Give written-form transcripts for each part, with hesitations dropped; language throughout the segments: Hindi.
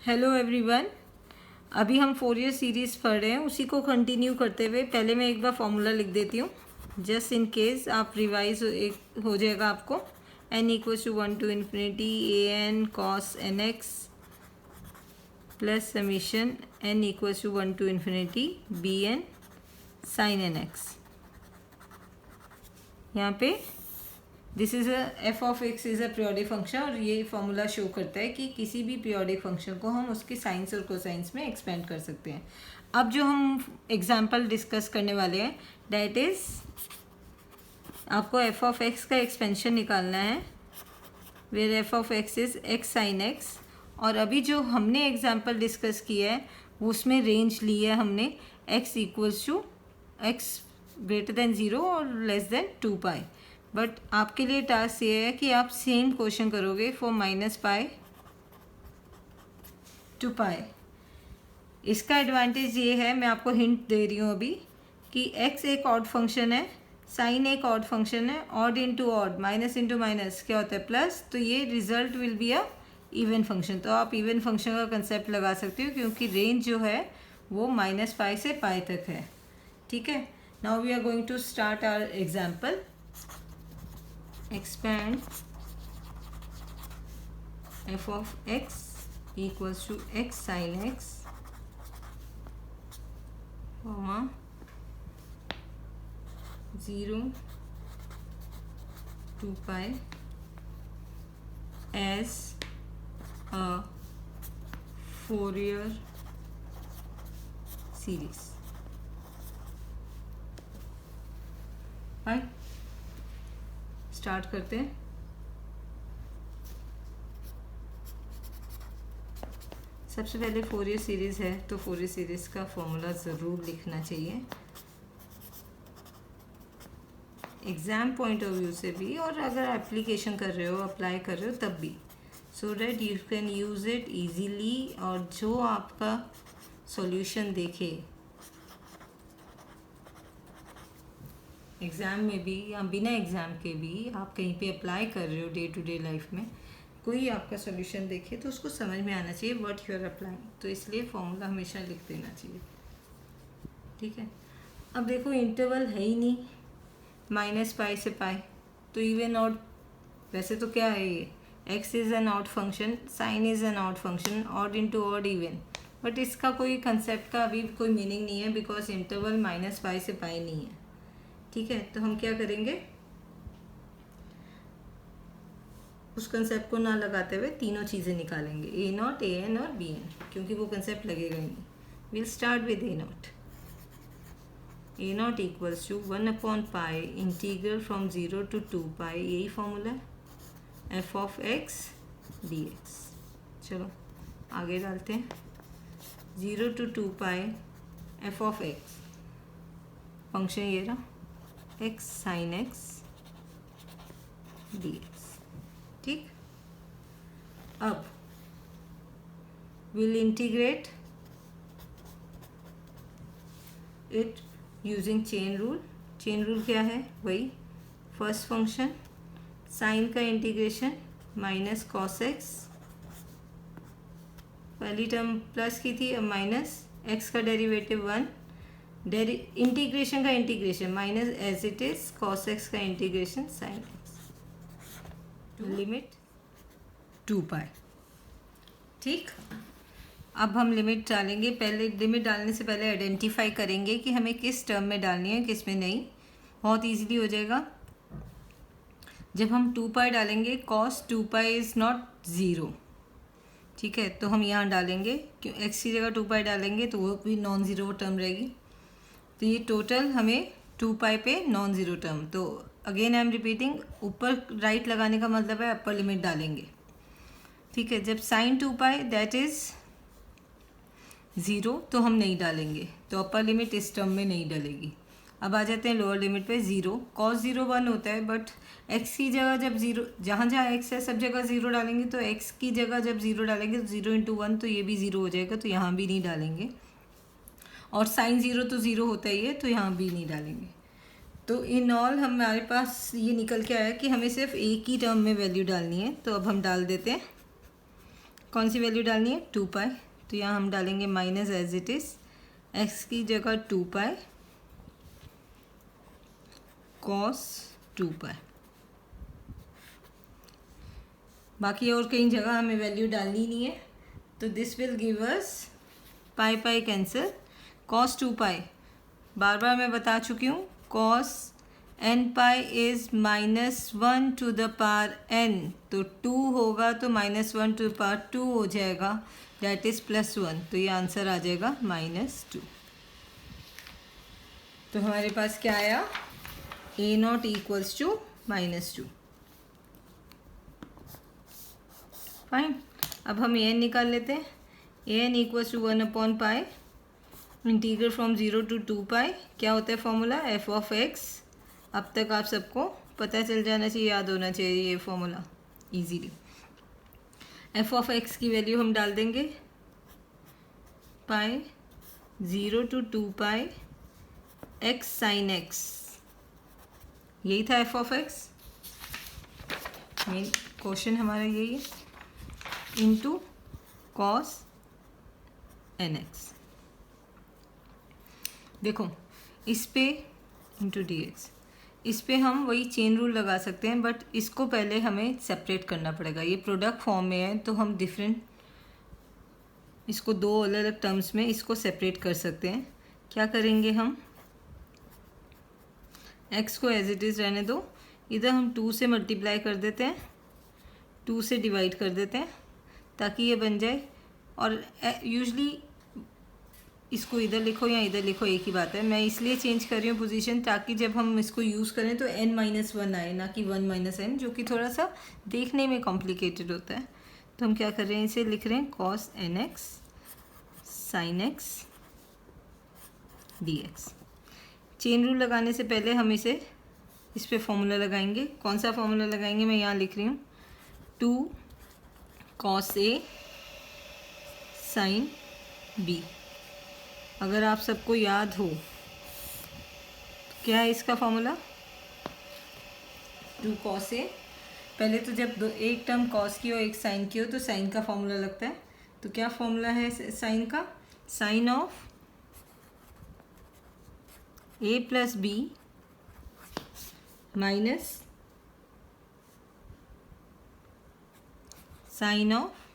Hello everyone. अभी हम फोरियर सीरीज़ पढ़ रहे हैं, उसी को कंटिन्यू करते हुए पहले मैं एक बार फॉर्मूला लिख देती हूँ जस्ट इन केस आप रिवाइज एक हो जाएगा आपको। n equals to 1 to infinity a n cos n x plus summation n equals to 1 to infinity b n sine n x. यहाँ पे this is a f of x is a periodic function और ये फॉर्मूला शो करता है कि किसी भी पीरियोडिक फंक्शन को हम उसके साइंस और कोसाइंस में एक्सपेंड कर सकते हैं। अब जो हम एग्जांपल डिस्कस करने वाले हैं दैट इज़ आपको एफ ऑफ एक्स का एक्सपेंशन निकालना है where f of x is x sine x. और अभी जो हमने एग्जाम्पल डिस्कस किया है उसमें रेंज ली है हमने x equals to x greater than zero और लेस देन 2π। बट आपके लिए टास्क ये है कि आप सेम क्वेश्चन करोगे फॉर -π to π। इसका एडवांटेज ये है, मैं आपको हिंट दे रही हूँ अभी, कि x एक ऑड फंक्शन है, साइन एक ऑड फंक्शन है, odd into odd minus into minus क्या होता है प्लस, तो ये result will be a even function. तो आप इवन फंक्शन का कंसेप्ट लगा सकते हो क्योंकि रेंज जो है वो -π से π तक है। ठीक है, now we are going to start our example. expand f of x equals to x sin x comma 0 to π as a Fourier series। Fine, start करते हैं। सबसे पहले फोरियर सीरीज़ है तो फोरियर सीरीज़ का फॉर्मूला ज़रूर लिखना चाहिए एग्ज़ाम पॉइंट ऑफ व्यू से भी, और अगर एप्लीकेशन कर रहे हो अप्लाई कर रहे हो तब भी, so that you can use it easily. और जो आपका सॉल्यूशन देखे एग्ज़ाम में भी या बिना एग्ज़ाम के भी, आप कहीं पे अप्लाई कर रहे हो डे टू डे लाइफ में, कोई आपका सॉल्यूशन देखे तो उसको समझ में आना चाहिए व्हाट यू आर अप्लाइंग। तो इसलिए फॉर्मूला हमेशा लिख देना चाहिए। ठीक है, अब देखो इंटरवल है ही नहीं -π से π, तो इवन ऑड, वैसे तो क्या है ये x is an odd function, sine is an odd function, odd into odd even, but इसका कोई कंसेप्ट का अभी कोई मीनिंग नहीं है बिकॉज इंटरवल -π से π नहीं है। ठीक है, तो हम क्या करेंगे, उस कंसेप्ट को ना लगाते हुए तीनों चीज़ें निकालेंगे, ए नॉट, ए एन और बी एन, क्योंकि वो कंसेप्ट लगेगा ही नहीं। Will start with a naught. A naught equals to 1/π integral from 0 to 2π, यही फॉर्मूला है f of x d x. चलो आगे डालते हैं, 0 to 2π f of x, function ये रहा x sine x d x. ठीक, अब will integrate it using chain rule. Chain rule क्या है, वही फर्स्ट फंक्शन साइन का इंटीग्रेशन माइनस कॉस एक्स, पहली टर्म प्लस की थी, अब माइनस एक्स का डेरिवेटिव 1, इंटीग्रेशन का integration minus as it is cos x का इंटीग्रेशन साइन एक्स, लिमिट 2π। ठीक, अब हम लिमिट डालेंगे। पहले लिमिट डालने से पहले आइडेंटिफाई करेंगे कि हमें किस टर्म में डालनी है किस में नहीं, बहुत इजीली हो जाएगा। जब हम 2π डालेंगे कॉस 2π इज़ नॉट ज़ीरो। ठीक है, तो हम यहाँ डालेंगे, क्यों एक्स की जगह 2π डालेंगे तो वो भी नॉन ज़ीरो टर्म रहेगी। तो ये टोटल हमें 2π पे नॉन ज़ीरो टर्म, तो अगेन आई एम रिपीटिंग, ऊपर राइट लगाने का मतलब है अपर लिमिट डालेंगे। ठीक है, जब साइन 2π दैट इज़ ज़ीरो तो हम नहीं डालेंगे, तो अपर लिमिट इस टर्म में नहीं डलेगी। अब आ जाते हैं लोअर लिमिट पे, 0 cos 0 1 होता है, बट x की जगह जब 0, जहाँ जहाँ x है सब जगह 0 डालेंगे, तो x की जगह जब 0 डालेंगे तो 0 इंटू 1 तो ये भी 0 हो जाएगा, तो यहाँ भी नहीं डालेंगे। और साइन 0 तो 0 होता ही है, तो यहाँ भी नहीं डालेंगे। तो इन ऑल हमारे पास ये निकल के आया कि हमें सिर्फ एक ही टर्म में वैल्यू डालनी है। तो अब हम डाल देते हैं कौन सी वैल्यू डालनी है, 2 पाई, तो यहाँ हम डालेंगे minus as it is, x की जगह 2 पाई कॉस 2 पाई। बाकी और कई जगह हमें वैल्यू डालनी नहीं है, तो this will give us pi pi cancel, cos 2 pi बार बार मैं बता चुकी हूँ, cos n pi is -1 to the power n, तो 2 होगा तो -1 टू द पावर 2 हो जाएगा, दैट इज़ +1, तो ये आंसर आ जाएगा -2। तो हमारे पास क्या आया, a0 इक्वल्स टू -2। फाइन, अब हम an निकाल लेते हैं। an इक्वल्स टू 1/पाई इंटीग्रल फ्रॉम 0 टू 2 पाई, क्या होता है फॉर्मूला, f ऑफ x। अब तक आप सबको पता चल जाना चाहिए, याद होना चाहिए ये formula easily. f of x की वैल्यू हम डाल देंगे pi 0 to 2 pi x sine x, यही था f of x, main question हमारा यही है, इंटू कॉस nx। देखो इस पे इंटू dx, इस पे हम वही चेन रूल लगा सकते हैं, बट इसको पहले हमें सेपरेट करना पड़ेगा। ये प्रोडक्ट फॉर्म में है तो हम डिफरेंट, इसको दो अलग अलग टर्म्स में इसको सेपरेट कर सकते हैं। क्या करेंगे हम, x को एज इट इज़ रहने दो, इधर हम 2 से मल्टीप्लाई कर देते हैं, 2 से डिवाइड कर देते हैं ताकि ये बन जाए। और यूजली इसको इधर लिखो या इधर लिखो एक ही बात है, मैं इसलिए चेंज कर रही हूँ पोजीशन ताकि जब हम इसको यूज़ करें तो n-1 आए, ना कि 1 - n, जो कि थोड़ा सा देखने में कॉम्प्लिकेटेड होता है। तो हम क्या कर रहे हैं, इसे लिख रहे हैं cos nx sin x dx। Chain rule लगाने से पहले हम इसे इस पे फॉर्मूला लगाएंगे। कौन सा फॉर्मूला लगाएंगे, मैं यहाँ लिख रही हूँ 2 cos a sin b। अगर आप सबको याद हो तो क्या है इसका फॉर्मूला, 2 cos a, पहले तो जब एक टर्म cos की हो एक sin की हो तो sin का फॉर्मूला लगता है। तो क्या फॉर्मूला है sin का, sin of a plus b minus sin of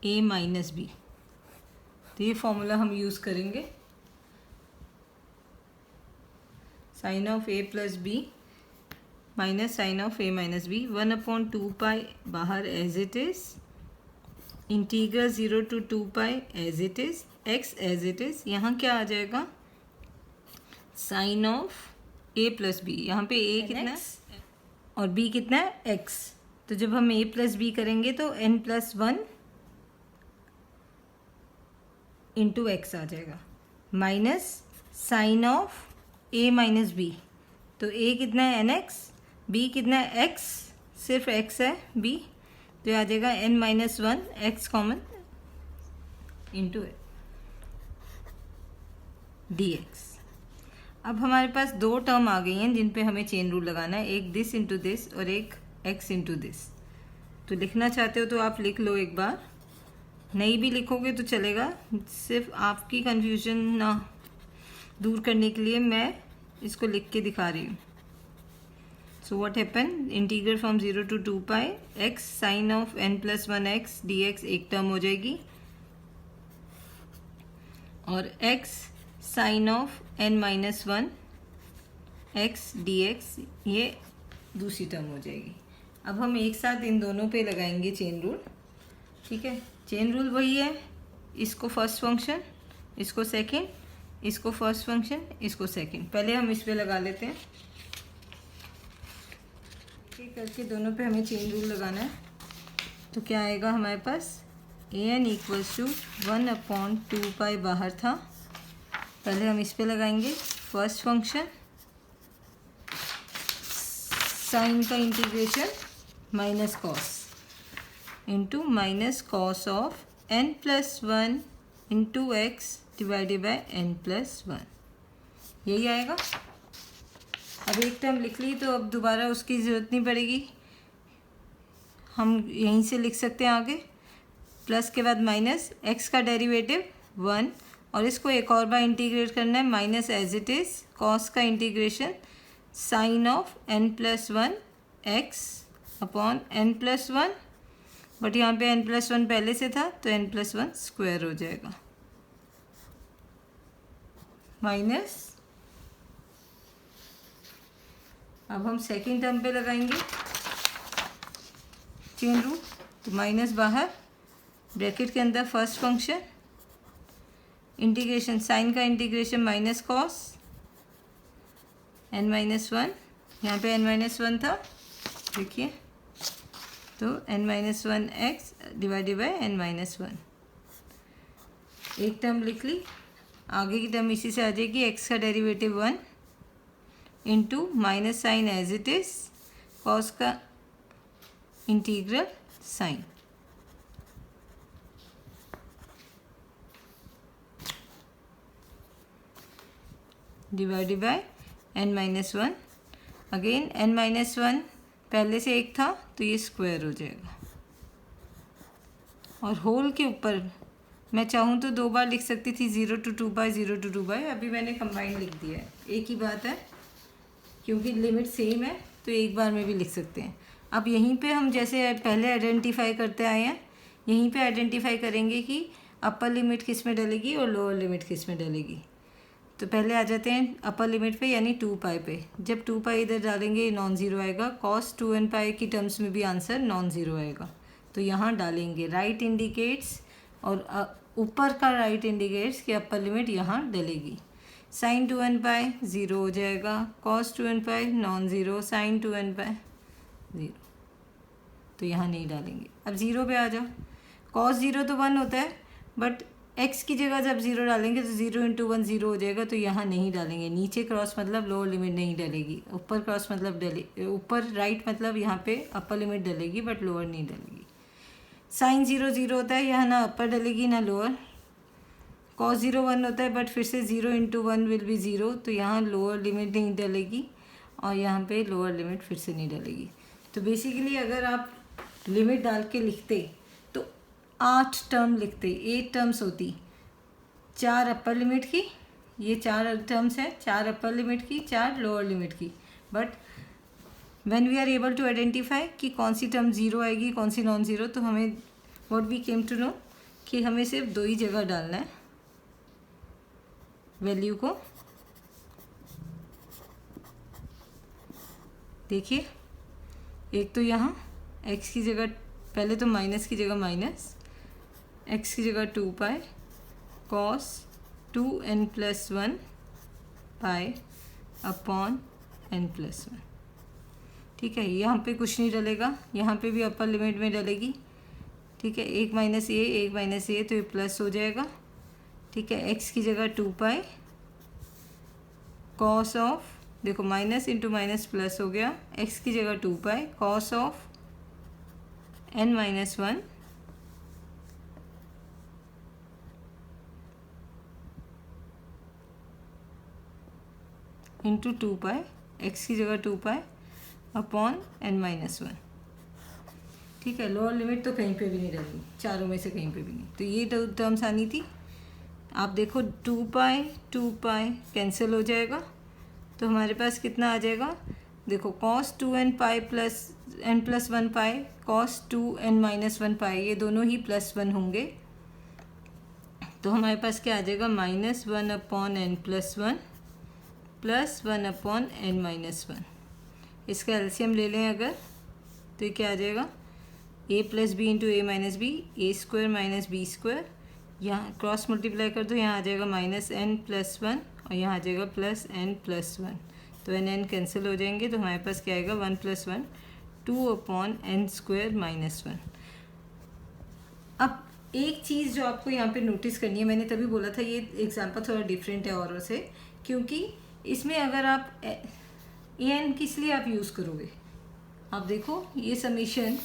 a minus b। तो ये फॉर्मूला हम यूज़ करेंगे, sine of a plus B minus sine of a minus B, 1/2 pi बाहर as it is, integral 0 to 2 pi as it is, x as it is, यहाँ क्या आ जाएगा sine of a plus B, यहाँ पे a कितना है और b कितना है x। तो जब हम a प्लस बी करेंगे तो n+1 इंटू x आ जाएगा, minus sine of a minus B, तो a कितना है nx, b कितना है x, सिर्फ x है b, तो आ जाएगा n-1 x common into dx। अब हमारे पास दो टर्म आ गई हैं जिन पे हमें चेन रूल लगाना है, एक दिस इंटू दिस और एक x इंटू दिस। तो लिखना चाहते हो तो आप लिख लो एक बार, नहीं भी लिखोगे तो चलेगा, सिर्फ आपकी कन्फ्यूजन ना दूर करने के लिए मैं इसको लिख के दिखा रही हूँ। So what happen, integral from 0 to 2 pi x sine of n+1 x dx एक टर्म हो जाएगी और x sine of n-1 x dx ये दूसरी टर्म हो जाएगी। अब हम एक साथ इन दोनों पे लगाएंगे चेन रूल, ठीक है। चेन रूल वही है, इसको फर्स्ट फंक्शन, इसको सेकंड, इसको फर्स्ट फंक्शन, इसको सेकंड। पहले हम इस पे लगा लेते हैं, ठीक करके दोनों पे हमें चेन रूल लगाना है। तो क्या आएगा हमारे पास, an इक्वल्स टू 1/2 पाई बाहर था, पहले हम इस पे लगाएंगे फर्स्ट फंक्शन, साइन का integration minus cos into minus cos of n+1 into x divided bye n+1, यही आएगा। अब एक टर्म लिख ली तो अब दोबारा उसकी ज़रूरत नहीं पड़ेगी, हम यहीं से लिख सकते हैं आगे प्लस के बाद माइनस, एक्स का डेरिवेटिव 1, और इसको एक और बार इंटीग्रेट करना है, minus as it is cos का integration sine of n+1 x upon n+1, but यहाँ पे n+1 पहले से था तो n+1 स्क्वायर हो जाएगा, माइनस, अब हम सेकेंड टर्म पे लगाएंगे चेन रूल, तो माइनस बाहर, ब्रैकेट के अंदर फर्स्ट फंक्शन, इंटीग्रेशन साइन का इंटीग्रेशन माइनस कॉस n-1, यहाँ पे n-1 था, देखिए, तो n-1 x divided by n-1, एक टर्म लिख ली, आगे की टर्म इसी से आ जाएगी, एक्स का derivative 1 into minus sine as it is cos का integral sine, divided by n-1, again n-1 पहले से एक था तो ये स्क्वायर हो जाएगा, और होल के ऊपर मैं चाहूँ तो दो बार लिख सकती थी, 0 to 2 0 to 2, अभी मैंने कंबाइन लिख दिया है, एक ही बात है, क्योंकि लिमिट सेम है तो एक बार में भी लिख सकते हैं। अब यहीं पे हम जैसे पहले आइडेंटिफाई करते आए हैं, यहीं पे आइडेंटिफाई करेंगे कि अपर लिमिट किस में डलेगी और लोअर लिमिट किस में डलेगी। तो पहले आ जाते हैं अपर लिमिट पे, यानी 2π पे। जब 2π इधर डालेंगे नॉन ज़ीरो आएगा, cos 2nπ की टर्म्स में भी आंसर नॉन ज़ीरो आएगा, तो यहाँ डालेंगे, राइट इंडिकेट्स, और ऊपर का राइट इंडिकेट्स कि अपर लिमिट यहाँ डलेगी। sin 2nπ 0 हो जाएगा, cos 2nπ non zero, sin 2nπ 0, तो यहाँ नहीं डालेंगे। अब 0 पे आ जाओ, cos 0 तो 1 होता है, बट x की जगह जब 0 डालेंगे तो 0 × 1 0 हो जाएगा, तो यहाँ नहीं डालेंगे। नीचे क्रॉस मतलब लोअर लिमिट नहीं डलेगी, ऊपर क्रॉस मतलब ऊपर राइट मतलब यहाँ पे अपर लिमिट डलेगी, बट लोअर नहीं डलेगी। sin 0 0 होता है, यहाँ ना अपर डलेगी ना लोअर। cos 0 1 होता है, बट फिर से 0 × 1 विल बी 0, तो यहाँ लोअर लिमिट नहीं डलेगी, और यहाँ पे लोअर लिमिट फिर से नहीं डलेगी। तो बेसिकली अगर आप लिमिट डाल के लिखते तो 8 टर्म लिखते, 8 टर्म्स होती, 4 अपर लिमिट की, ये 4 टर्म्स हैं, 4 अपर लिमिट की, 4 लोअर लिमिट की, but when we are able to identify कि कौन सी टर्म 0 आएगी कौन सी नॉन ज़ीरो, तो हमें what we came to know कि हमें सिर्फ 2 ही जगह डालना है वैल्यू को। देखिए, एक तो यहाँ x की जगह, पहले तो माइनस की जगह माइनस, x की जगह 2π cos 2n+1 pi upon n+1, ठीक है। यहाँ पे कुछ नहीं डलेगा, यहाँ पे भी अपर लिमिट में डलेगी, ठीक है। एक माइनस ये तो ये प्लस हो जाएगा, ठीक है। x की जगह 2π कॉस ऑफ, देखो माइनस इंटू माइनस प्लस हो गया, x की जगह 2π cos of n-1 into 2π, x की जगह 2π अपॉन n-1, ठीक है। लोअर लिमिट तो कहीं पे भी नहीं डली, चारों में से कहीं पे भी नहीं, तो ये टर्म्स आनी थी। आप देखो 2π कैंसिल हो जाएगा, तो हमारे पास कितना आ जाएगा, देखो cos 2nπ plus n+1π cos 2n-1π, ये दोनों ही +1 होंगे, तो हमारे पास क्या आ जाएगा, -1 upon n+1 plus 1 upon n-1। इसका एलसीएम ले लें अगर, तो ये क्या आ जाएगा, a + b × a - b, a² - b², यहाँ क्रॉस मल्टीप्लाई कर दो, यहाँ आ जाएगा -n+1 और यहाँ आ जाएगा +n+1, तो n कैंसिल हो जाएंगे, तो हमारे पास क्या आएगा, 1 + 1 2 अपॉन n² - 1। अब एक चीज़ जो आपको यहाँ पे नोटिस करनी है, मैंने तभी बोला था ये एग्जाम्पल थोड़ा डिफरेंट है औरों से, क्योंकि इसमें अगर आप an किस लिए आप यूज़ करोगे, आप देखो ये समीशन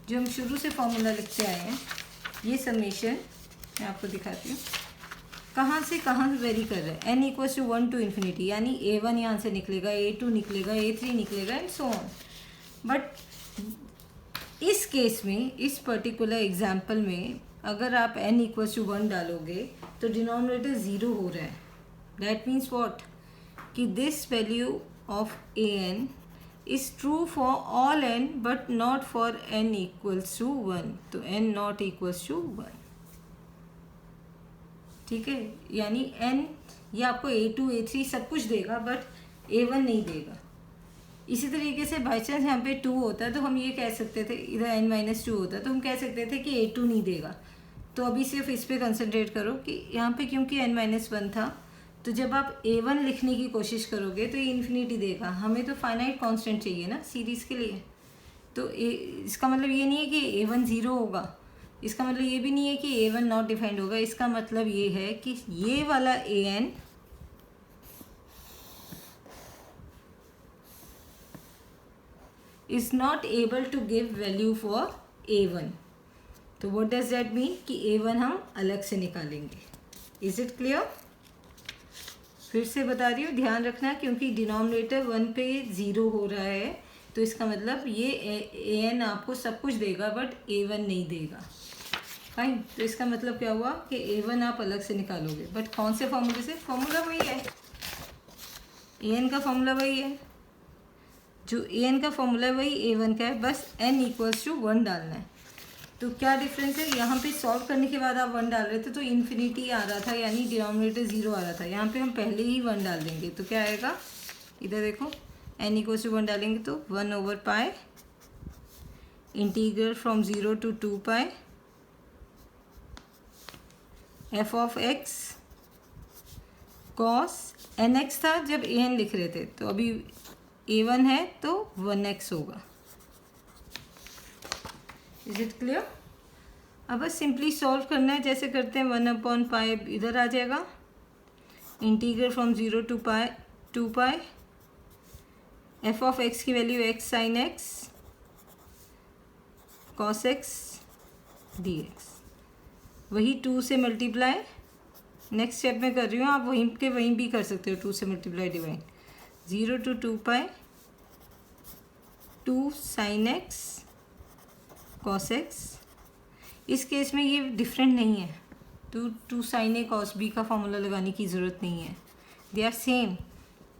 जो हम शुरू से फॉर्मूला लिखते आए हैं, ये समीशन मैं आपको दिखाती हूँ कहाँ से कहाँ वेरी कर रहा है। n = 1 to ∞, यानी a1 यहाँ से निकलेगा, a2 निकलेगा, a3 निकलेगा एंड सो ऑन। बट इस केस में, इस पर्टिकुलर एग्जाम्पल में अगर आप n इक्वल्स टू 1 डालोगे तो डिनोमिनेटर 0 हो रहा है. दैट मीन्स वॉट कि this value of an is true for all n but not for n equals to 1. तो n नॉट इक्वल्स टू 1. ठीक है, यानी n ये आपको a2 a3 सब कुछ देगा बट a1 नहीं देगा. इसी तरीके से बाई चांस यहाँ पे 2 होता है तो हम ये कह सकते थे, इधर n-2 होता है तो हम कह सकते थे कि a2 नहीं देगा. तो अभी सिर्फ इस पे कंसंट्रेट करो कि यहाँ पे क्योंकि n-1 था तो जब आप a1 लिखने की कोशिश करोगे तो ये इन्फिनिटी देगा. हमें तो फाइनाइट कांस्टेंट चाहिए ना सीरीज़ के लिए. तो इसका मतलब ये नहीं है कि a1 0 होगा. इसका मतलब ये भी नहीं है कि a1 नॉट डिफाइंड होगा. इसका मतलब ये है कि ये वाला an is not able to give value for a1. तो what does that mean कि a1 हम अलग से निकालेंगे. Is it clear? फिर से बता रही हूँ, ध्यान रखना क्योंकि डिनोमिनेटर 1 पे 0 हो रहा है तो इसका मतलब ये an आपको सब कुछ देगा बट a1 नहीं देगा. फाइन. तो इसका मतलब क्या हुआ कि a1 आप अलग से निकालोगे बट कौन से फॉर्मूले से. फॉर्मूला वही है, an का फॉर्मूला वही है. जो an का फॉर्मूला है वही a1 का है, बस n इक्वल्स टू 1 डालना है. तो क्या डिफरेंस है, यहाँ पे सॉल्व करने के बाद आप 1 डाल रहे थे तो इन्फिनिटी आ रहा था यानी डिनोमिनेटर 0 आ रहा था. यहाँ पे हम पहले ही 1 डाल देंगे तो क्या आएगा, इधर देखो n इक्वल्स टू 1 डालेंगे तो 1/π integral from 0 to 2π f of x cos nx था जब an लिख रहे थे. तो अभी a1 है तो 1x होगा. Is it clear. अब बस सिंपली सॉल्व करना है जैसे करते हैं. 1/π इधर आ जाएगा. Integral from 0 to 2π f of x की value x sin x cos x dx. वही 2 से मल्टीप्लाई नेक्स्ट स्टेप में कर रही हूँ, आप वहीं के वहीं भी कर सकते हो. 2 से multiply divide 0 to 2π 2 sin x cos x. इस केस में ये डिफरेंट नहीं है तो 2 sin a cos b का फॉर्मूला लगाने की ज़रूरत नहीं है. They are same.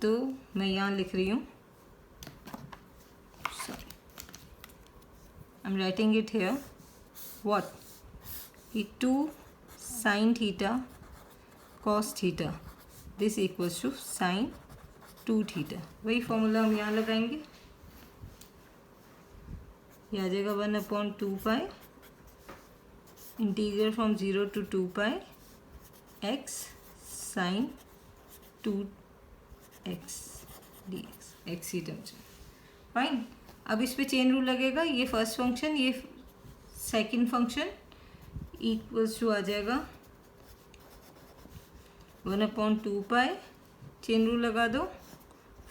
तो मैं यहाँ लिख रही हूँ, sorry I am writing it here. What कि 2 sin theta cos theta this equals to sin 2 theta. वही फॉर्मूला हम यहाँ लगाएंगे. ये आ जाएगा 1/2π integral from 0 to 2π x sin 2x dx. x ही टर्म से. फाइन. अब इस पे चेन रूल लगेगा. ये फर्स्ट फंक्शन ये सेकंड फंक्शन इक्वल्स टू आ जाएगा 1/2π. चेन रूल लगा दो.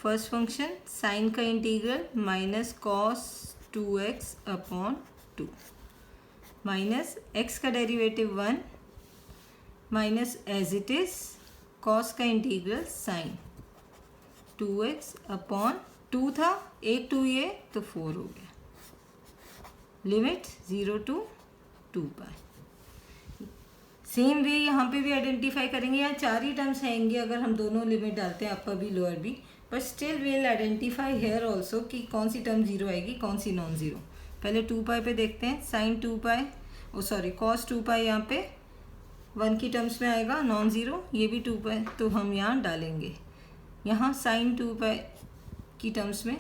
फर्स्ट फंक्शन साइन का integral minus cos 2x/2 minus x का derivative 1 minus as it is cos का इंटीग्रल साइन 2x/2 था. 1 2 ये तो 4 हो गया. Limit 0 to 2π. सेम वे यहाँ पे भी आइडेंटिफाई करेंगे. यहाँ 4 ही टर्म्स आएंगे अगर हम दोनों लिमिट डालते हैं, अपर भी लोअर भी. But still will identify here also कि कौन सी टर्म 0 आएगी कौन सी नॉन ज़ीरो. पहले 2π पे देखते हैं. साइन 2π cos 2π यहाँ पे 1 की टर्म्स में आएगा नॉन ज़ीरो. ये भी 2π तो हम यहाँ डालेंगे. यहाँ साइन 2π की टर्म्स में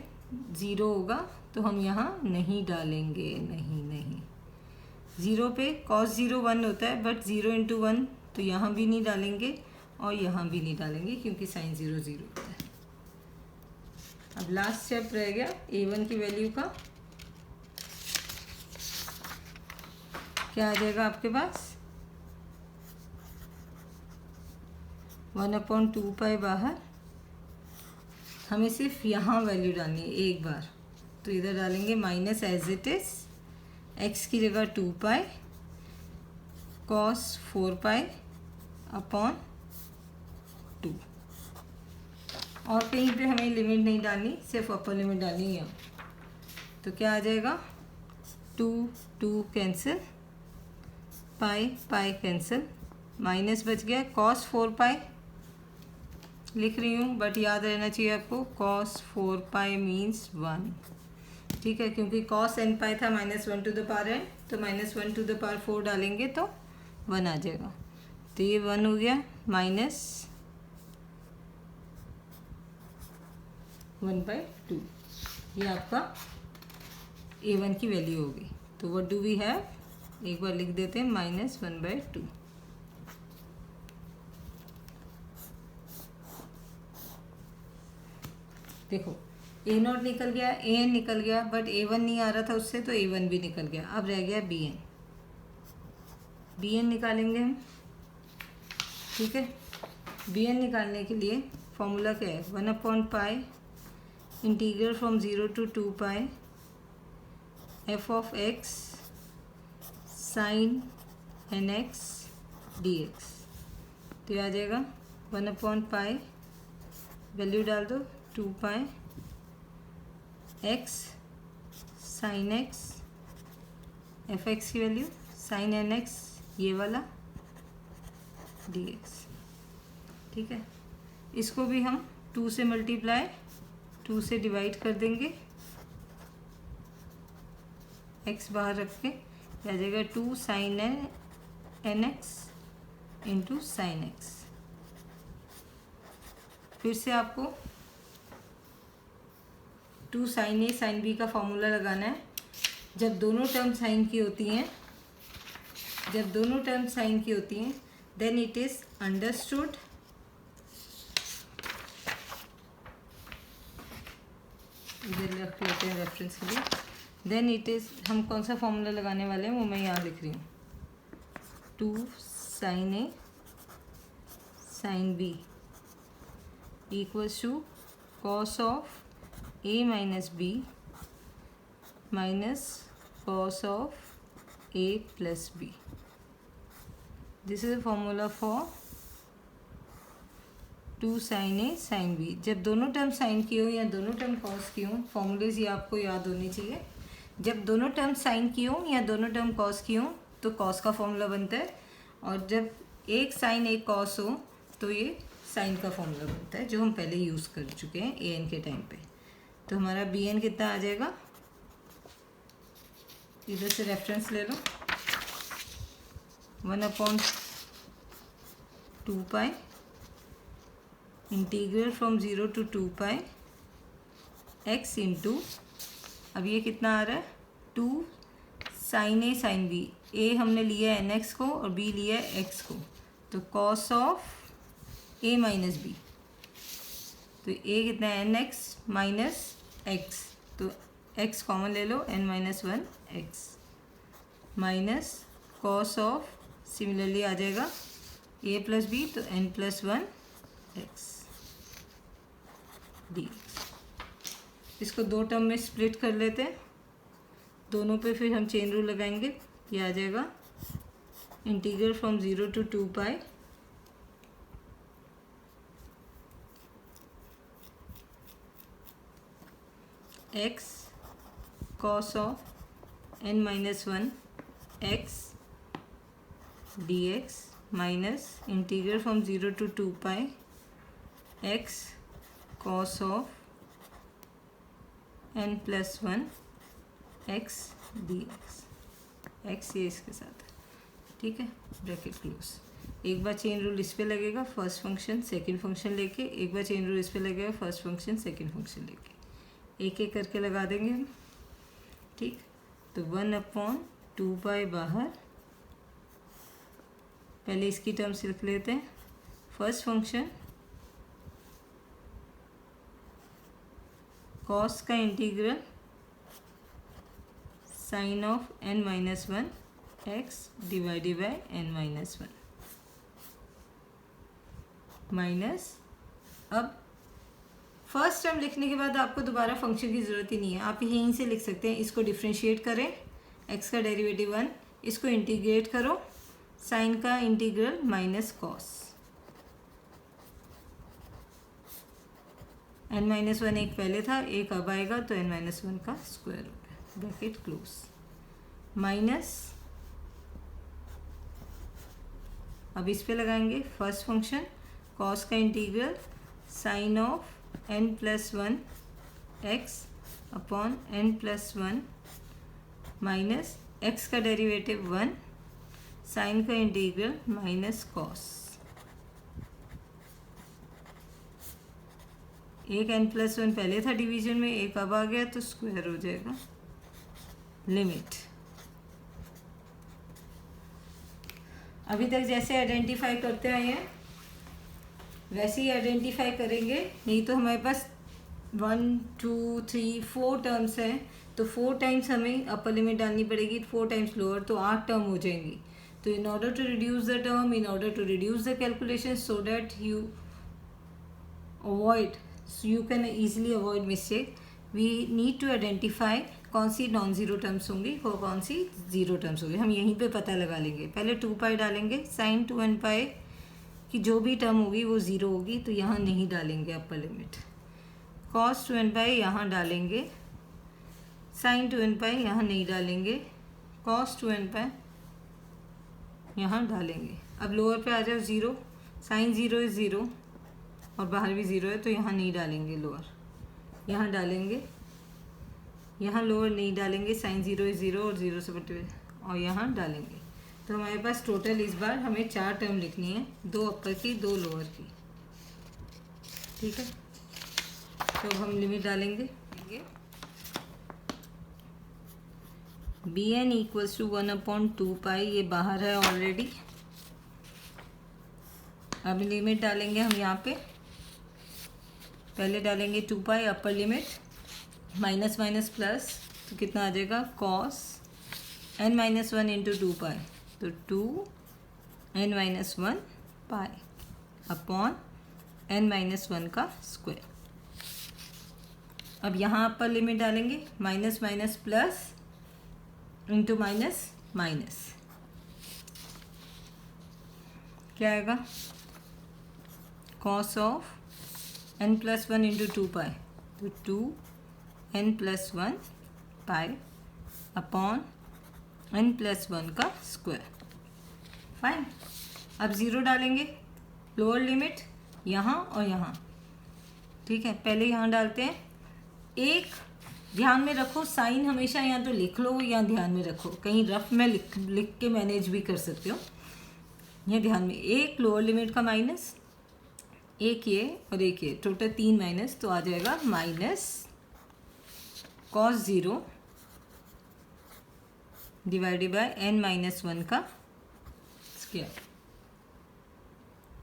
0 होगा तो हम यहाँ नहीं डालेंगे. नहीं 0 पे cos 0 1 होता है बट 0 × 1 तो यहाँ भी नहीं डालेंगे और यहाँ भी नहीं डालेंगे क्योंकि साइन 0 0 होता है. अब लास्ट स्टेप रह गया a1 की वैल्यू का. क्या आ जाएगा आपके पास 1/2π बाहर. हमें सिर्फ यहाँ वैल्यू डालनी है एक बार तो इधर डालेंगे minus as it is x की जगह 2π cos 4π/2. और कहीं पे हमें लिमिट नहीं डालनी, सिर्फ अपर लिमिट डालनी है. तो क्या आ जाएगा 2 2 कैंसिल पाई पाई कैंसिल, माइनस बच गया कॉस 4 पाई लिख रही हूँ, बट याद रहना चाहिए आपको कॉस 4 पाई मीन्स 1, ठीक है, क्योंकि कॉस n पाई था -1 टू द पावर n, तो -1 टू द पावर 4 डालेंगे तो 1 आ जाएगा, तो ये 1 हो गया माइनस 1/2, ये आपका a1 की वैल्यू होगी। तो व्हाट डू वी हैव, एक बार लिख देते हैं -1/2। देखो a0 निकल गया, an निकल गया, बट a1 नहीं आ रहा था उससे, तो a1 भी निकल गया। अब रह गया bn, bn निकालेंगे हम, ठीक है। bn निकालने के लिए फॉर्मूला क्या है, 1/पाई integral from 0 to 2 pi f of x sine nx dx, तो ये आ जाएगा 1/पाई, वैल्यू डाल दो 2 pi x sine x, F x की वैल्यू साइन nx ये वाला dx, ठीक है। इसको भी हम 2 से मल्टीप्लाई 2 से डिवाइड कर देंगे, x बाहर रख के आ जाएगा 2 sine nx into sine x. फिर से आपको 2 साइन ए साइन बी का फॉर्मूला लगाना है। जब दोनों टर्म साइन की होती हैं, देन इट इज अंडरस्टूड इधर रख लेते हैं रेफरेंस के लिए, देन इट इज, हम कौन सा फॉर्मूला लगाने वाले हैं वो मैं यहाँ लिख रही हूँ, 2 sine A sine B equals to cos of a minus b minus cos of a plus b. This is a formula for 2 sin a sin b. जब दोनों टर्म साइन की हो या दोनों टर्म कॉस की हो, फॉर्मूलेज ये आपको याद होने चाहिए। जब दोनों टर्म साइन की हो या दोनों टर्म कॉस की हो तो कॉस का फॉर्मूला बनता है, और जब एक साइन एक कॉस हो तो ये साइन का फॉर्मूला बनता है, जो हम पहले यूज़ कर चुके हैं ए एन के टाइम पे। तो हमारा बी एन कितना आ जाएगा, इधर से रेफरेंस ले लो, 1/2 pi integral from 0 to 2 pi x into, अब ये कितना आ रहा है 2 sine A sine b, a हमने लिया है एन एक्स को और बी लिया है एक्स को, तो cos of a minus B, तो ए कितना है एन एक्स माइनस एक्स, तो एक्स कॉमन ले लो, n minus 1 x minus cos of, similarly आ जाएगा a प्लस बी, तो n प्लस 1 एक्स डी। इसको दो टर्म में स्प्लिट कर लेते हैं, दोनों पे फिर हम चेन रूल लगाएंगे। ये आ जाएगा integral from 0 to 2 pi x cos of n minus 1 x dx minus integral from 0 to 2 pi x cos of n plus 1 x dx, x ये इसके साथ है, ठीक है, ब्रैकेट क्लोज। एक बार चेन रूल इस पे लगेगा, फर्स्ट फंक्शन सेकंड फंक्शन लेके, एक बार चेन रूल इस पे लगेगा, फर्स्ट फंक्शन सेकंड फंक्शन लेके, एक एक करके लगा देंगे हम, ठीक। तो 1/2 पाई बाहर, पहले इसकी टर्म्स लिख लेते हैं। फर्स्ट फंक्शन कॉस का integral sine of n minus 1 x divided by n minus 1 minus, अब फर्स्ट टर्म लिखने के बाद आपको दोबारा फंक्शन की ज़रूरत ही नहीं है, आप यहीं से लिख सकते हैं। इसको डिफ्रेंशिएट करें, x का डेरिवेटिव 1, इसको इंटीग्रेट करो, साइन का integral minus cos, n minus 1 एक पहले था, एक अब आएगा, तो n माइनस 1 का स्क्वायर हो गया, ब्रैकेट क्लोज, माइनस अब इस पे लगाएंगे फर्स्ट फंक्शन कॉस का integral sine of n plus one x upon n plus one minus x का डेरिवेटिव वन साइन का इंटीग्रल माइनस कॉस एक n प्लस वन पहले था डिवीजन में, एक अब आ गया तो स्क्वायर हो जाएगा। लिमिट अभी तक जैसे आइडेंटिफाई करते आए हैं वैसे ही आइडेंटिफाई करेंगे, नहीं तो हमारे पास 1 2 3 4 टर्म्स हैं तो 4 टाइम्स हमें अपर लिमिट डालनी पड़ेगी, 4 टाइम्स लोअर, तो 8 टर्म हो जाएंगी। तो in order to reduce the term, in order to reduce the calculation so that you avoid, you can easily avoid mistake, we need to identify कौन सी नॉन ज़ीरो टर्म्स होंगी और कौन सी ज़ीरो टर्म्स होंगी। हम यहीं पे पता लगा लेंगे। पहले 2 पाई डालेंगे, साइन 2n पाई की जो भी टर्म होगी वो ज़ीरो होगी तो यहाँ नहीं डालेंगे अपर लिमिट। कॉस 2n पाई यहाँ डालेंगे, साइन 2n पाई यहाँ नहीं डालेंगे, कॉस 2n पाई यहाँ डालेंगे। अब लोअर पे आ जाओ zero, sine zero is zero और बाहर भी ज़ीरो है तो यहाँ नहीं डालेंगे लोअर, यहाँ डालेंगे, यहाँ लोअर नहीं डालेंगे, साइन ज़ीरो इज़ ज़ीरो और ज़ीरो से बटे और यहाँ डालेंगे। तो हमारे पास टोटल इस बार हमें 4 टर्म लिखनी है, 2 अपर की 2 लोअर की। ठीक है, तो अब हम लिमिट डालेंगे। बी एन इक्वल्स टू 1/2 पाई, ये बाहर है ऑलरेडी। अब लिमिट डालेंगे हम यहाँ पे, पहले डालेंगे 2 pi upper limit, minus minus plus तो कितना आ जाएगा cos n minus one into 2 pi, तो 2n minus one pi upon n minus one का स्क्वायर। अब यहाँ अपर लिमिट डालेंगे, minus minus plus into minus minus, क्या आएगा cos of n plus one into 2 pi, तो 2n plus one pi upon n plus one का स्क्वायर। फाइन, अब ज़ीरो डालेंगे, लोअर लिमिट यहाँ और यहाँ। ठीक है, पहले यहाँ डालते हैं। एक ध्यान में रखो, साइन हमेशा या तो लिख लो या ध्यान में रखो, कहीं रफ में लिख के मैनेज भी कर सकते हो। ये ध्यान में, एक लोअर लिमिट का माइनस, एक ये और एक ये, टोटल 3 माइनस, तो आ जाएगा minus cos zero divided by n minus one का स्क्वायर।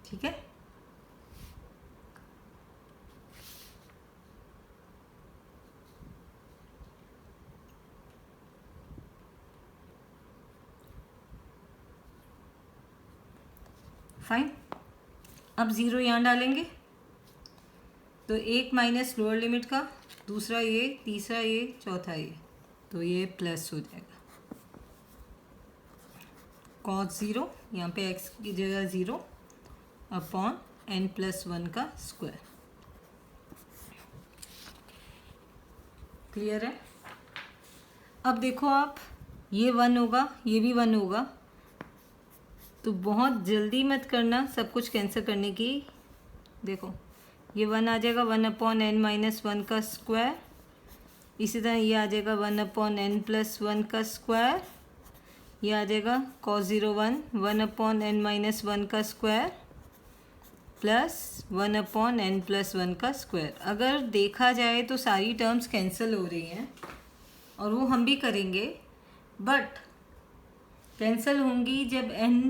ठीक है, फाइन। अब ज़ीरो यहाँ डालेंगे तो एक माइनस लोअर लिमिट का, दूसरा ये, तीसरा ये, चौथा ये, तो ये प्लस हो जाएगा कॉस ज़ीरो, यहाँ पे x की जगह zero upon n plus one का स्क्वायर। क्लियर है? अब देखो आप, ये 1 होगा, ये भी 1 होगा, तो बहुत जल्दी मत करना सब कुछ कैंसिल करने की। देखो ये 1 आ जाएगा 1/n माइनस वन का स्क्वायर, इसी तरह ये आ जाएगा 1/n प्लस वन का स्क्वायर, ये आ जाएगा cos 0 1/n माइनस वन का square plus 1/n plus one का स्क्वायर। अगर देखा जाए तो सारी टर्म्स कैंसिल हो रही हैं और वो हम भी करेंगे, बट कैंसिल होंगी जब n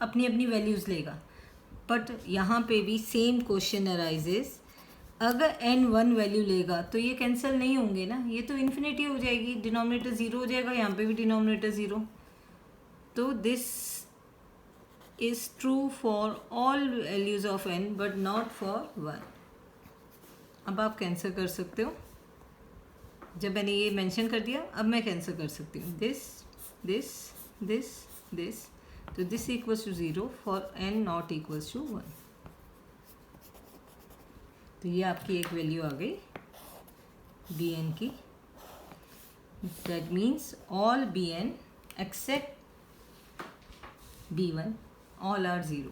अपनी अपनी वैल्यूज़ लेगा। बट यहाँ पे भी सेम क्वेश्चन अराइजेस, अगर n 1 वैल्यू लेगा तो ये कैंसिल नहीं होंगे ना, ये तो इन्फिनिटी हो जाएगी, डिनोमिनेटर ज़ीरो हो जाएगा, यहाँ पे भी डिनोमिनेटर ज़ीरो। तो this is true for all values of n but not for 1। अब आप कैंसिल कर सकते हो, जब मैंने ये मेंशन कर दिया अब मैं कैंसिल कर सकती हूँ, दिस दिस दिस दिस, तो this equals to 0 for n not equals to 1। तो ये आपकी एक वैल्यू आ गई बी एन की। That means all B N except B1 all are zero.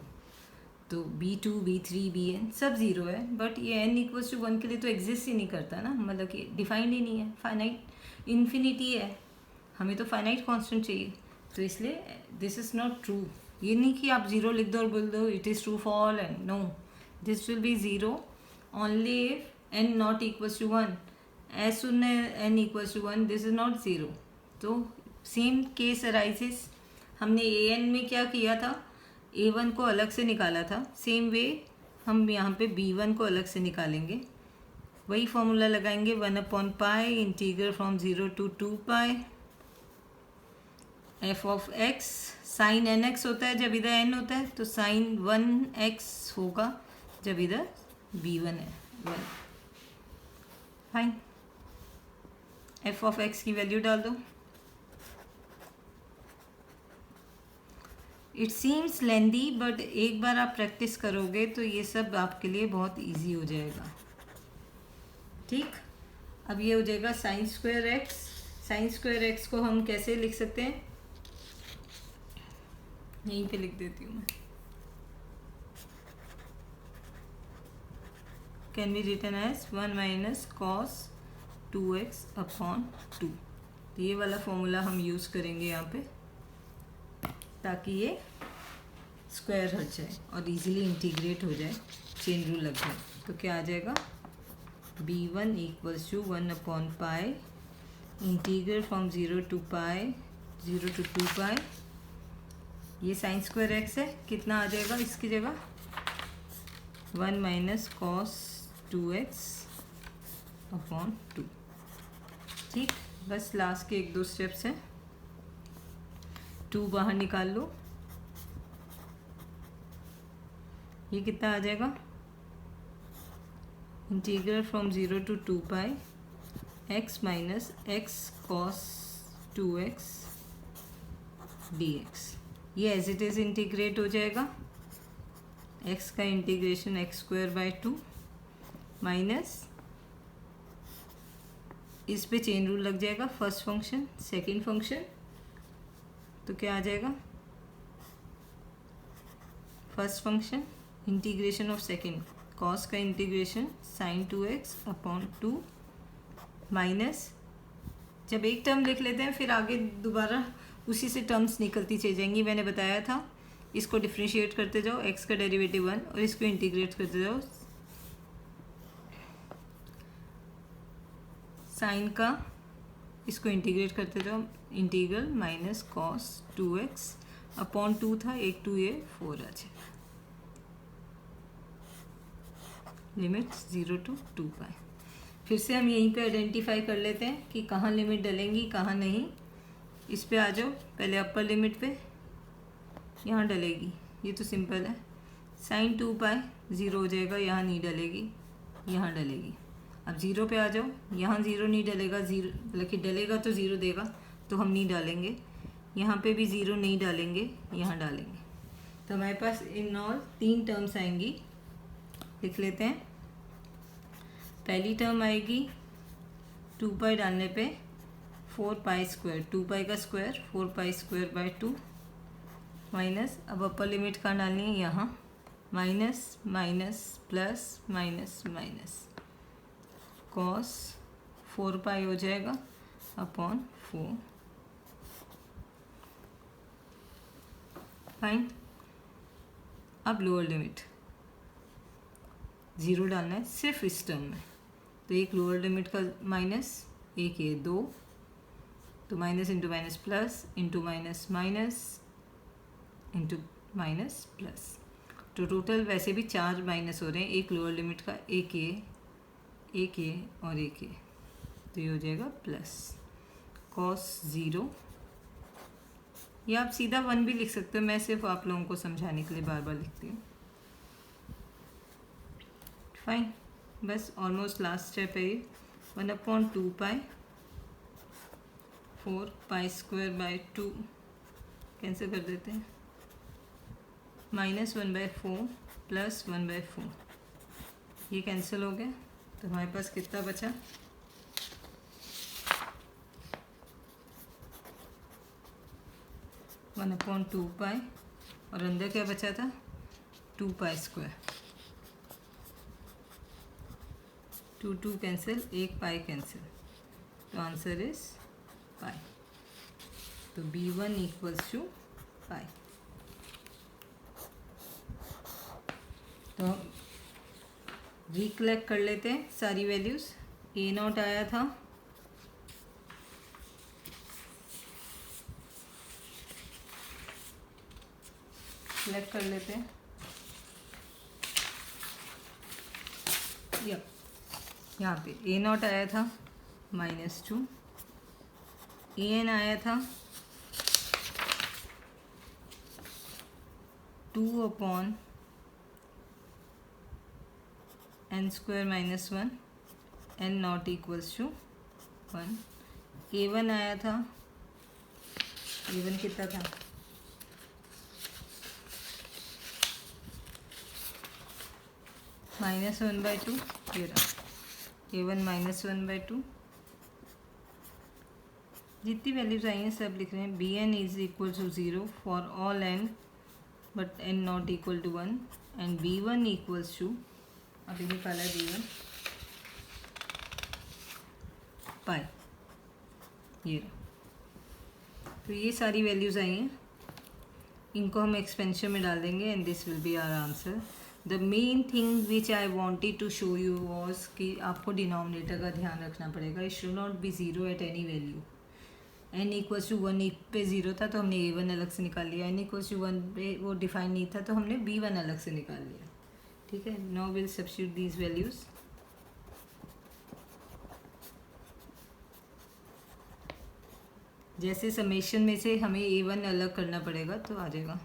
तो B2 B3 Bn सब ज़ीरो है, बट ये n इक्वल्स टू 1 के लिए तो एग्जिस्ट ही नहीं करता ना, मतलब कि डिफाइंड ही नहीं है, फाइनाइट इन्फिनिटी है, हमें तो फाइनाइट कांस्टेंट चाहिए, तो इसलिए दिस इज़ नॉट ट्रू। ये नहीं कि आप ज़ीरो लिख दो और बोल दो it is true for all and, no, this will be zero only if n not equals to 1। As soon n equals to 1 this is not zero. तो सेम केस अराइजेस, हमने an में क्या किया था, a1 को अलग से निकाला था, सेम वे हम यहाँ पे b1 को अलग से निकालेंगे, वही फॉर्मूला लगाएंगे 1/π integral from 0 to 2π f of x sine nx होता है जब इधर n होता है, तो साइन 1x होगा जब इधर b1 है 1। फाइन, f ऑफ x की वैल्यू डाल दो। इट सीम्स लेंदी, बट एक बार आप प्रैक्टिस करोगे तो ये सब आपके लिए बहुत इजी हो जाएगा। ठीक, अब ये हो जाएगा sine square x. Sine square x को हम कैसे लिख सकते हैं, यहीं पे लिख देती हूँ मैं, can be written as 1 minus cos 2x upon 2। तो ये वाला फॉर्मूला हम यूज़ करेंगे यहाँ पे, ताकि ये स्क्वायर हट जाए और इजीली इंटीग्रेट हो जाए, चेन रूल लग जाए। तो क्या आ जाएगा, b1 equals to 1/π integral from 0 to π 0 to 2π। ये साइन स्क्वायर एक्स है, कितना आ जाएगा इसकी जगह 1 माइनस कॉस 2x अपॉन 2। ठीक, बस लास्ट के 1-2 स्टेप्स हैं। 2 बाहर निकाल लो, ये कितना आ जाएगा, integral from 0 to 2π x minus x cos 2x dx। ये एज इट इज़ इंटीग्रेट हो जाएगा, x का इंटीग्रेशन x²/2 माइनस इस पे चेन रूल लग जाएगा, फर्स्ट फंक्शन सेकंड फंक्शन, तो क्या आ जाएगा, first function integration of second cos का integration sine 2x upon 2 minus, जब एक टर्म लिख लेते हैं फिर आगे दोबारा उसी से टर्म्स निकलती चली जाएंगी। मैंने बताया था इसको डिफ्रेंशिएट करते जाओ, x का डेरिवेटिव 1 और इसको इंटीग्रेट करते जाओ साइन का, इसको इंटीग्रेट करते जाओ, integral minus cos 2x upon 2 था, एक 2 ये 4 आ जाएगा, लिमिट 0 to 2π। फिर से हम यहीं पे आइडेंटिफाई कर लेते हैं कि कहाँ लिमिट डलेंगी कहाँ नहीं। इस पे आ जाओ, पहले अपर लिमिट पे यहाँ डलेगी, ये तो सिंपल है, साइन 2π 0 हो जाएगा, यहाँ नहीं डलेगी, यहाँ डलेगी। अब 0 पे आ जाओ, यहाँ 0 नहीं डलेगा, 0 बल्कि डलेगा तो 0 देगा, तो हम नहीं डालेंगे, यहाँ पे भी 0 नहीं डालेंगे, यहाँ डालेंगे। तो हमारे पास इन ऑल 3 टर्म्स आएंगी, लिख लेते हैं। पहली टर्म आएगी 2π डालने पे 4π², 2π का स्क्वायर 4π²/2 माइनस, अब अपर लिमिट कहाँ डालनी है, यहाँ minus minus plus minus minus, cos 4π हो जाएगा अपॉन 4। फाइन, अब लोअर लिमिट 0 डालना है सिर्फ इस टर्म में, तो एक लोअर लिमिट का माइनस, एक ये 2, तो minus into minus plus into minus minus into minus plus, तो टोटल वैसे भी 4 माइनस हो रहे हैं, एक लोअर लिमिट का, एक ये और एक ये, तो ये हो जाएगा प्लस कॉस 0, या आप सीधा 1 भी लिख सकते हो, मैं सिर्फ आप लोगों को समझाने के लिए बार बार लिखती हूँ। फाइन, बस ऑलमोस्ट लास्ट स्टेप है ये, 1/2π 4π²/2 कैंसिल कर देते हैं, -1/4 प्लस 1/4, ये कैंसिल हो गया, तो हमारे पास कितना बचा, 1/2π और अंदर क्या बचा था 2 pi square, 2 2 cancel, 1 pi cancel, तो आंसर इज पाई। तो B1 इक्वल्स टू पाई। तो रिकलेक्ट कर लेते हैं सारी वैल्यूज़। A0 आया था सिलेक्ट कर लेते हैं, यहाँ पे A0 आया था -2, AN आया था 2/n² - 1, n not equals to 1। A1 आया था, A1 कितना था -1/2, ये रहा A1 -1/2। जितनी वैल्यूज आई हैं सब लिख रहे हैं। Bn is equal to 0 for all n but n not equal to 1 and B1 equals to, अभी निकाला है B1 पाई, ये रहा। तो ये सारी वैल्यूज आई हैं, इनको हम एक्सपेंशन में डाल देंगे and this will be our answer. The main thing which I wanted to show you was कि आपको डिनोमिनेटर का ध्यान रखना पड़ेगा। It should not be zero at any value. n equals to 1 पे ज़ीरो था तो हमने A1 अलग से निकाल लिया, n इक्वल्स टू 1 पे वो डिफाइन नहीं था तो हमने B1 अलग से निकाल लिया। ठीक है, now will substitute these values. जैसे समेशन में से हमें A1 अलग करना पड़ेगा तो आ जाएगा।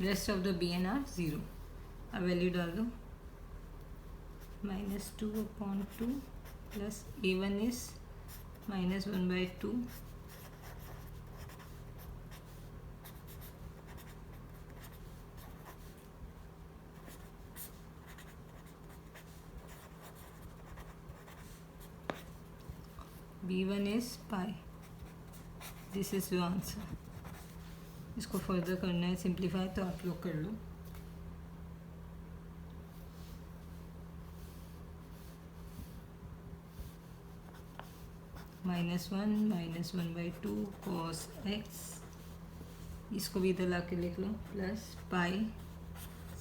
Rest of the Bn are 0। अब वैल्यू डाल दो, -2/2 plus A1 is -1/2 B1 is pi. This is your answer. इसको फर्दर करना है सिंप्लीफाई तो आप लोग कर लो। -1 -1/2 cos x, इसको भी इधर ला के लिख लो, plus pi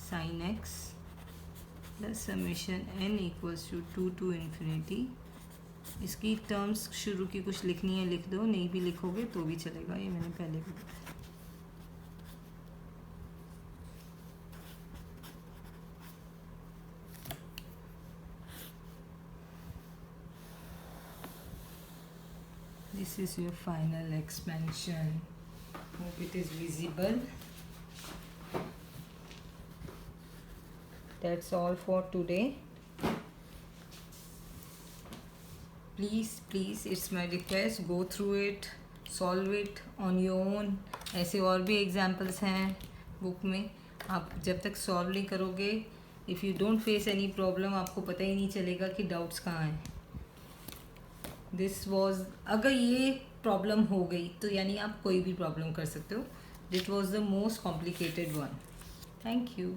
sin x plus summation n equals to 2 to infinity। इसकी टर्म्स शुरू की कुछ लिखनी है लिख दो, नहीं भी लिखोगे तो भी चलेगा, ये मैंने पहले भी बताया। This is your final expansion. Hope it is visible. That's all for today. Please, it's my request, go through it, solve it on your own. ऐसे और भी एग्जाम्पल्स हैं बुक में, आप जब तक सॉल्व नहीं करोगे, if you don't face any problem, आपको पता ही नहीं चलेगा कि डाउट्स कहाँ हैं। दिस वॉज, अगर ये प्रॉब्लम हो गई तो यानी आप कोई भी प्रॉब्लम कर सकते हो। This was the most complicated one. Thank you.